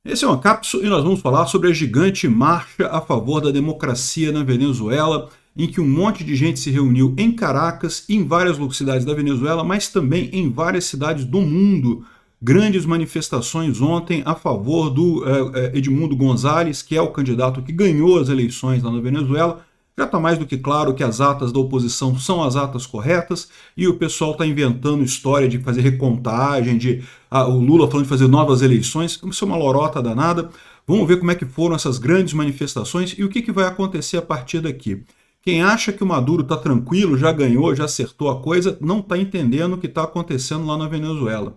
Esse é uma cápsula e nós vamos falar sobre a gigante marcha a favor da democracia na Venezuela, em que um monte de gente se reuniu em Caracas e em várias cidades da Venezuela, mas também em várias cidades do mundo. Grandes manifestações ontem a favor do Edmundo González, que é o candidato que ganhou as eleições lá na Venezuela. Já está mais do que claro que as atas da oposição são as atas corretas e o pessoal está inventando história de fazer recontagem, o Lula falando de fazer novas eleições. Isso é uma lorota danada. Vamos ver como é que foram essas grandes manifestações e o que vai acontecer a partir daqui. Quem acha que o Maduro está tranquilo, já ganhou, já acertou a coisa, não está entendendo o que está acontecendo lá na Venezuela.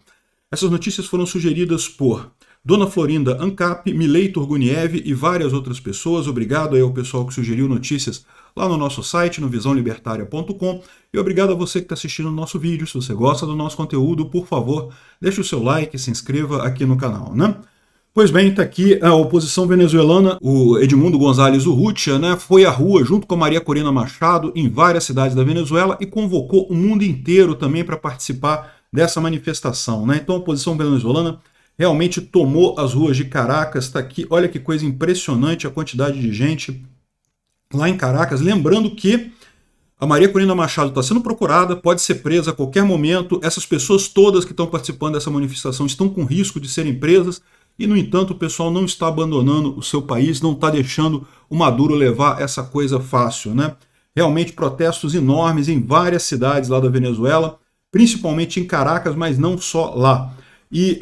Essas notícias foram sugeridas por Dona Florinda Ancap, Milei Turguniev e várias outras pessoas. Obrigado aí ao pessoal que sugeriu notícias lá no nosso site, no visãolibertaria.com. E obrigado a você que está assistindo o nosso vídeo. Se você gosta do nosso conteúdo, por favor, deixe o seu like e se inscreva aqui no canal, né? Pois bem, está aqui a oposição venezuelana, o Edmundo González Urrutia, né, foi à rua junto com a Maria Corina Machado em várias cidades da Venezuela e convocou o mundo inteiro também para participar dessa manifestação, né? Então a oposição venezuelana realmente tomou as ruas de Caracas, está aqui, olha que coisa impressionante a quantidade de gente lá em Caracas, lembrando que a Maria Corina Machado está sendo procurada, pode ser presa a qualquer momento, essas pessoas todas que estão participando dessa manifestação estão com risco de serem presas, e no entanto o pessoal não está abandonando o seu país, não está deixando o Maduro levar essa coisa fácil, né? Realmente protestos enormes em várias cidades lá da Venezuela, principalmente em Caracas, mas não só lá. E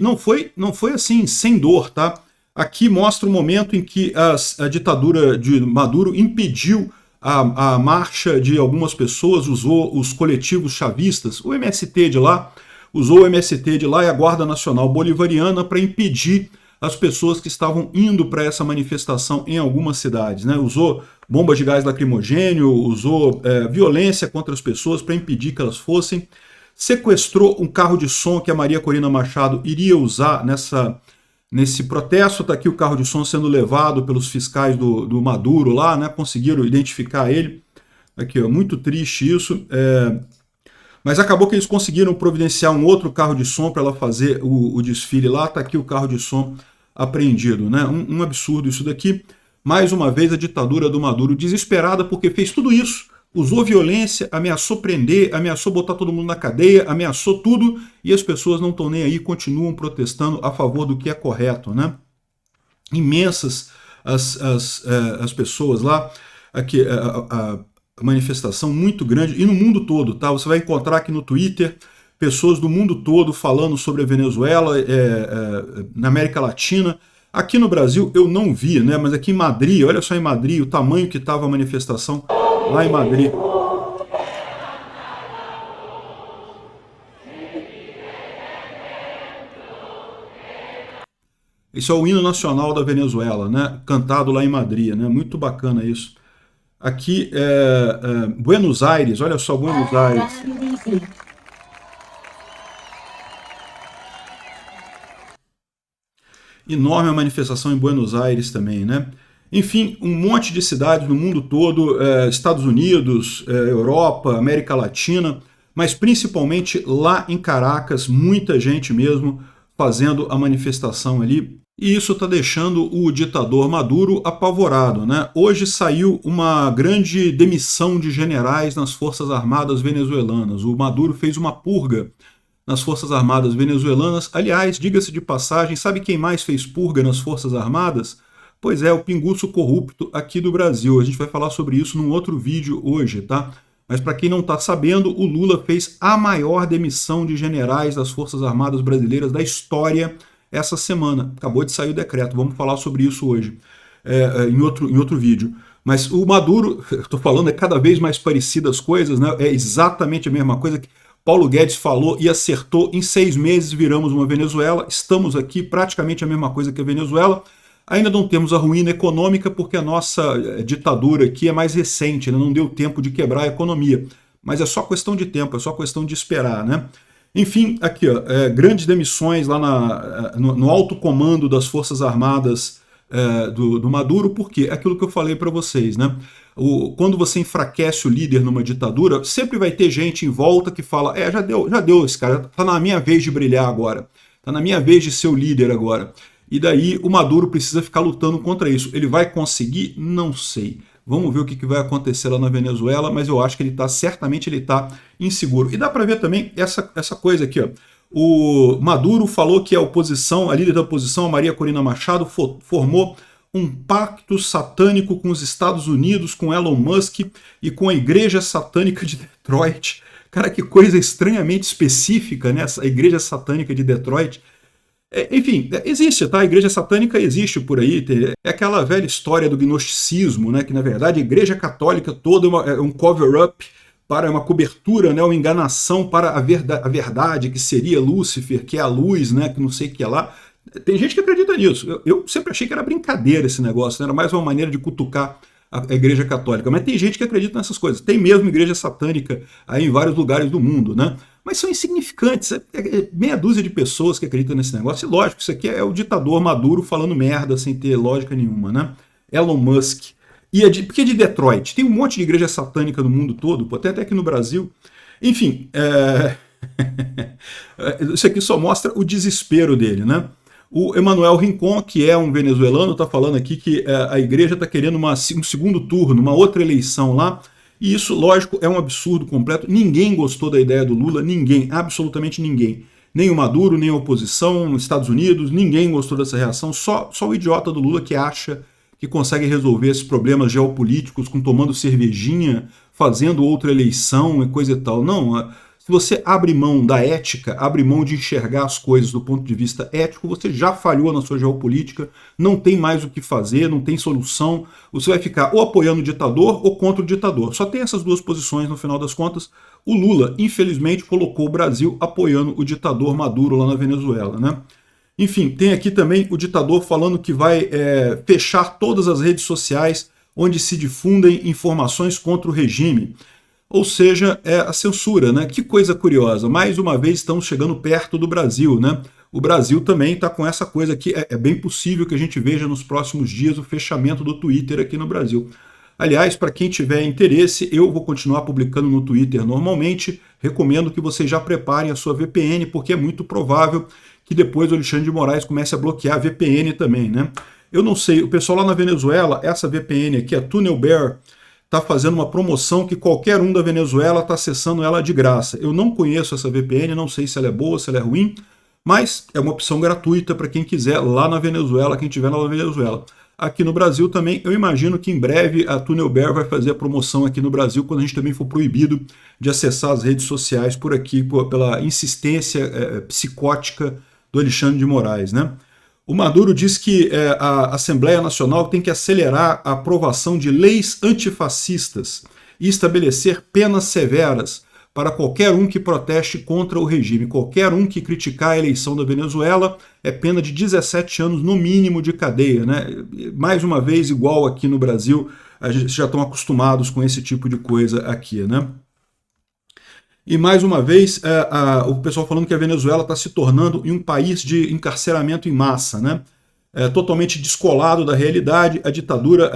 não foi assim, sem dor, tá? Aqui mostra o momento em que a ditadura de Maduro impediu a marcha de algumas pessoas, usou os coletivos chavistas, o MST de lá, usou o MST de lá e a Guarda Nacional Bolivariana para impedir as pessoas que estavam indo para essa manifestação em algumas cidades, né? Usou bombas de gás lacrimogênio, usou violência contra as pessoas para impedir que elas fossem, sequestrou um carro de som que a Maria Corina Machado iria usar nesse protesto. Está aqui o carro de som sendo levado pelos fiscais do Maduro lá, né? Conseguiram identificar ele. Aqui, ó, muito triste isso. Mas acabou que eles conseguiram providenciar um outro carro de som para ela fazer o desfile lá. Está aqui o carro de som apreendido, né? Um absurdo isso daqui. Mais uma vez a ditadura do Maduro desesperada porque fez tudo isso, usou violência, ameaçou prender, ameaçou botar todo mundo na cadeia, ameaçou tudo, e as pessoas não estão nem aí, continuam protestando a favor do que é correto, né? Imensas as pessoas lá, aqui, a manifestação muito grande, e no mundo todo, tá? Você vai encontrar aqui no Twitter pessoas do mundo todo falando sobre a Venezuela, na América Latina. Aqui no Brasil eu não vi, né? Mas aqui em Madrid, olha só em Madrid o tamanho que estava a manifestação lá em Madrid. Isso é o hino nacional da Venezuela, né? Cantado lá em Madrid, né? Muito bacana isso. Aqui Buenos Aires, olha só Buenos Aires. Enorme a manifestação em Buenos Aires também, né? Enfim, um monte de cidades no mundo todo, Estados Unidos, Europa, América Latina, mas principalmente lá em Caracas, muita gente mesmo fazendo a manifestação ali. E isso está deixando o ditador Maduro apavorado, né? Hoje saiu uma grande demissão de generais nas Forças Armadas venezuelanas. O Maduro fez uma purga nas Forças Armadas venezuelanas. Aliás, diga-se de passagem, sabe quem mais fez purga nas Forças Armadas? Pois é, o pinguço corrupto aqui do Brasil. A gente vai falar sobre isso num outro vídeo hoje, tá? Mas para quem não está sabendo, o Lula fez a maior demissão de generais das Forças Armadas brasileiras da história essa semana. Acabou de sair o decreto, vamos falar sobre isso hoje, em outro vídeo. Mas o Maduro, estou falando, é cada vez mais parecidas as coisas, né? É exatamente a mesma coisa que Paulo Guedes falou e acertou. Em 6 meses viramos uma Venezuela, estamos aqui praticamente a mesma coisa que a Venezuela. Ainda não temos a ruína econômica porque a nossa ditadura aqui é mais recente, né? Não deu tempo de quebrar a economia. Mas é só questão de tempo, é só questão de esperar, né? Enfim, aqui, ó, grandes demissões lá no alto comando das Forças Armadas do Maduro, porque é aquilo que eu falei para vocês, né? Quando você enfraquece o líder numa ditadura, sempre vai ter gente em volta que fala, já deu esse cara, tá na minha vez de brilhar agora, tá na minha vez de ser o líder agora. e daí o Maduro precisa ficar lutando contra isso. Ele vai conseguir? Não sei. Vamos ver o que vai acontecer lá na Venezuela, mas eu acho que certamente ele está inseguro. E dá para ver também essa coisa aqui, ó. O Maduro falou que a oposição, a líder da oposição, a Maria Corina Machado, formou um pacto satânico com os Estados Unidos, com Elon Musk e com a Igreja Satânica de Detroit. Cara, que coisa estranhamente específica, né? A Igreja Satânica de Detroit. Enfim, existe, tá? A Igreja Satânica existe por aí. É aquela velha história do gnosticismo, né? Que na verdade a Igreja Católica toda é um cover-up para uma cobertura, né? Uma enganação para a verdade, que seria Lúcifer, que é a luz, né? Que não sei o que é lá. Tem gente que acredita nisso. Eu sempre achei que era brincadeira esse negócio, né? Era mais uma maneira de cutucar a Igreja Católica. Mas tem gente que acredita nessas coisas. Tem mesmo igreja satânica aí em vários lugares do mundo, né? Mas são insignificantes. Meia dúzia de pessoas que acreditam nesse negócio. E lógico, isso aqui é o ditador Maduro falando merda sem ter lógica nenhuma, né? Elon Musk. Por que de Detroit? Tem um monte de igreja satânica no mundo todo, até aqui no Brasil. Enfim, isso aqui só mostra o desespero dele, né? O Emanuel Rincon, que é um venezuelano, está falando aqui que a igreja está querendo um segundo turno, uma outra eleição lá, e isso, lógico, é um absurdo completo. Ninguém gostou da ideia do Lula, ninguém, absolutamente ninguém. Nem o Maduro, nem a oposição, nos Estados Unidos, ninguém gostou dessa reação, só o idiota do Lula que acha que consegue resolver esses problemas geopolíticos tomando cervejinha, fazendo outra eleição e coisa e tal. Não, se você abre mão da ética, abre mão de enxergar as coisas do ponto de vista ético, você já falhou na sua geopolítica, não tem mais o que fazer, não tem solução, você vai ficar ou apoiando o ditador ou contra o ditador. Só tem essas duas posições no final das contas. O Lula, infelizmente, colocou o Brasil apoiando o ditador Maduro lá na Venezuela, né? Enfim, tem aqui também o ditador falando que vai fechar todas as redes sociais onde se difundem informações contra o regime. Ou seja, é a censura, né? Que coisa curiosa. Mais uma vez estamos chegando perto do Brasil, né? O Brasil também está com essa coisa aqui. É bem possível que a gente veja nos próximos dias o fechamento do Twitter aqui no Brasil. Aliás, para quem tiver interesse, eu vou continuar publicando no Twitter normalmente. Recomendo que vocês já preparem a sua VPN, porque é muito provável que depois o Alexandre de Moraes comece a bloquear a VPN também, né? Eu não sei, o pessoal lá na Venezuela, essa VPN aqui, a TunnelBear, está fazendo uma promoção que qualquer um da Venezuela está acessando ela de graça. Eu não conheço essa VPN, não sei se ela é boa, se ela é ruim, mas é uma opção gratuita para quem quiser lá na Venezuela, quem estiver lá na Venezuela. Aqui no Brasil também, eu imagino que em breve a TunnelBear vai fazer a promoção aqui no Brasil, quando a gente também for proibido de acessar as redes sociais por aqui, pela insistência psicótica do Alexandre de Moraes, né? O Maduro diz que a Assembleia Nacional tem que acelerar a aprovação de leis antifascistas e estabelecer penas severas para qualquer um que proteste contra o regime. Qualquer um que criticar a eleição da Venezuela é pena de 17 anos no mínimo de cadeia, né? Mais uma vez, igual aqui no Brasil, a gente já estão acostumados com esse tipo de coisa aqui, né? E mais uma vez, o pessoal falando que a Venezuela está se tornando um país de encarceramento em massa, né? Totalmente descolado da realidade, a ditadura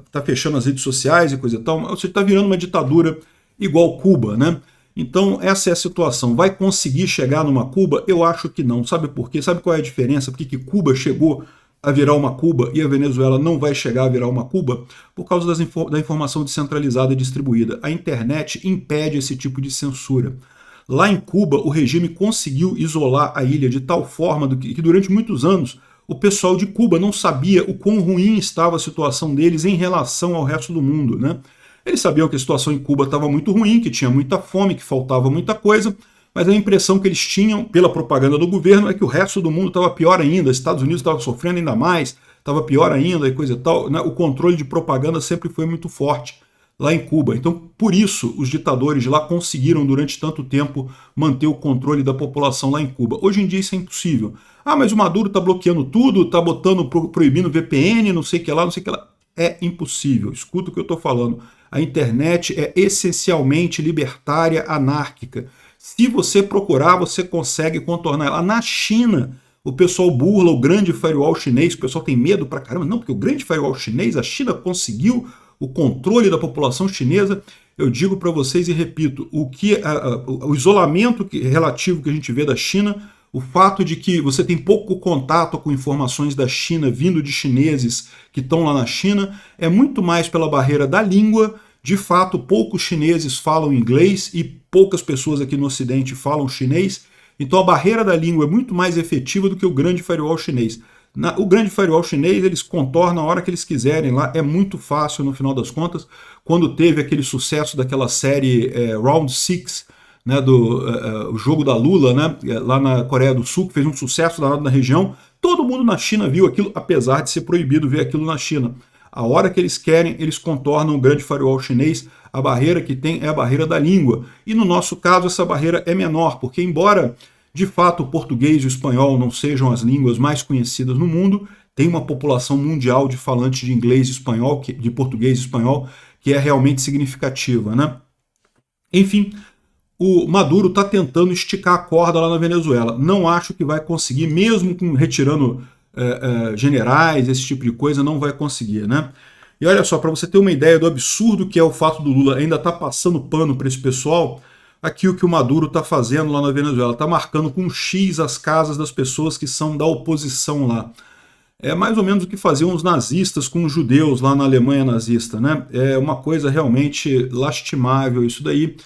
está fechando as redes sociais e coisa e tal, você está virando uma ditadura igual Cuba, né? Então essa é a situação. Vai conseguir chegar numa Cuba? Eu acho que não. Sabe por quê? Sabe qual é a diferença? Por que Cuba chegou a virar uma Cuba e a Venezuela não vai chegar a virar uma Cuba? Por causa da informação descentralizada e distribuída. A internet impede esse tipo de censura. Lá em Cuba, o regime conseguiu isolar a ilha de tal forma que durante muitos anos o pessoal de Cuba não sabia o quão ruim estava a situação deles em relação ao resto do mundo, né? Eles sabiam que a situação em Cuba estava muito ruim, que tinha muita fome, que faltava muita coisa, mas a impressão que eles tinham, pela propaganda do governo, é que o resto do mundo estava pior ainda, os Estados Unidos estavam sofrendo ainda mais, estava pior ainda e coisa e tal, né? O controle de propaganda sempre foi muito forte lá em Cuba. Então, por isso, os ditadores de lá conseguiram, durante tanto tempo, manter o controle da população lá em Cuba. Hoje em dia isso é impossível. Ah, mas o Maduro está bloqueando tudo, está proibindo VPN, não sei o que lá, não sei o que lá. É impossível. Escuta o que eu estou falando. A internet é essencialmente libertária, anárquica. Se você procurar, você consegue contornar ela. Na China, o pessoal burla o grande firewall chinês, o pessoal tem medo pra caramba. Não, porque o grande firewall chinês, a China conseguiu o controle da população chinesa. Eu digo para vocês e repito, o isolamento relativo que a gente vê da China o fato de que você tem pouco contato com informações da China vindo de chineses que estão lá na China, é muito mais pela barreira da língua. De fato, poucos chineses falam inglês e poucas pessoas aqui no Ocidente falam chinês, então a barreira da língua é muito mais efetiva do que o grande firewall chinês. O grande firewall chinês, eles contornam a hora que eles quiserem lá, é muito fácil no final das contas. Quando teve aquele sucesso daquela série Round 6, né, o jogo da Lula, né, lá na Coreia do Sul, que fez um sucesso danado na região, todo mundo na China viu aquilo, apesar de ser proibido ver aquilo na China. A hora que eles querem, eles contornam o grande firewall chinês. A barreira que tem é a barreira da língua. E no nosso caso, essa barreira é menor, porque embora de fato o português e o espanhol não sejam as línguas mais conhecidas no mundo, tem uma população mundial de falantes de inglês e espanhol, de português e espanhol, que é realmente significativa, né? Enfim, o Maduro está tentando esticar a corda lá na Venezuela. Não acho que vai conseguir, mesmo retirando generais, esse tipo de coisa, não vai conseguir, né? E olha só, para você ter uma ideia do absurdo que é o fato do Lula ainda estar passando pano para esse pessoal, aqui o que o Maduro está fazendo lá na Venezuela, está marcando com um X as casas das pessoas que são da oposição lá. É mais ou menos o que faziam os nazistas com os judeus lá na Alemanha nazista, né? É uma coisa realmente lastimável isso daí.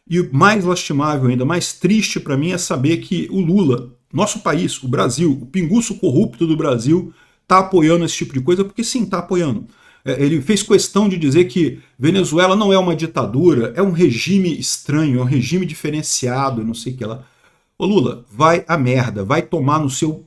E o mais lastimável ainda, mais triste para mim é saber que o Lula, nosso país, o Brasil, o pinguço corrupto do Brasil, está apoiando esse tipo de coisa, porque sim, está apoiando. Ele fez questão de dizer que Venezuela não é uma ditadura, é um regime estranho, é um regime diferenciado, não sei o que lá. Ô Lula, vai a merda, vai tomar no seu...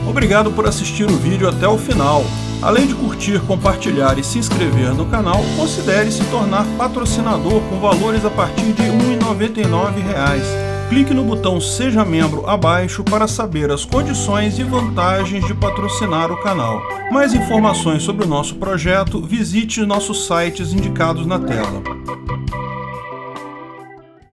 Obrigado por assistir o vídeo até o final. Além de curtir, compartilhar e se inscrever no canal, considere se tornar patrocinador com valores a partir de R$ 1,99. Clique no botão Seja Membro abaixo para saber as condições e vantagens de patrocinar o canal. Mais informações sobre o nosso projeto, visite nossos sites indicados na tela.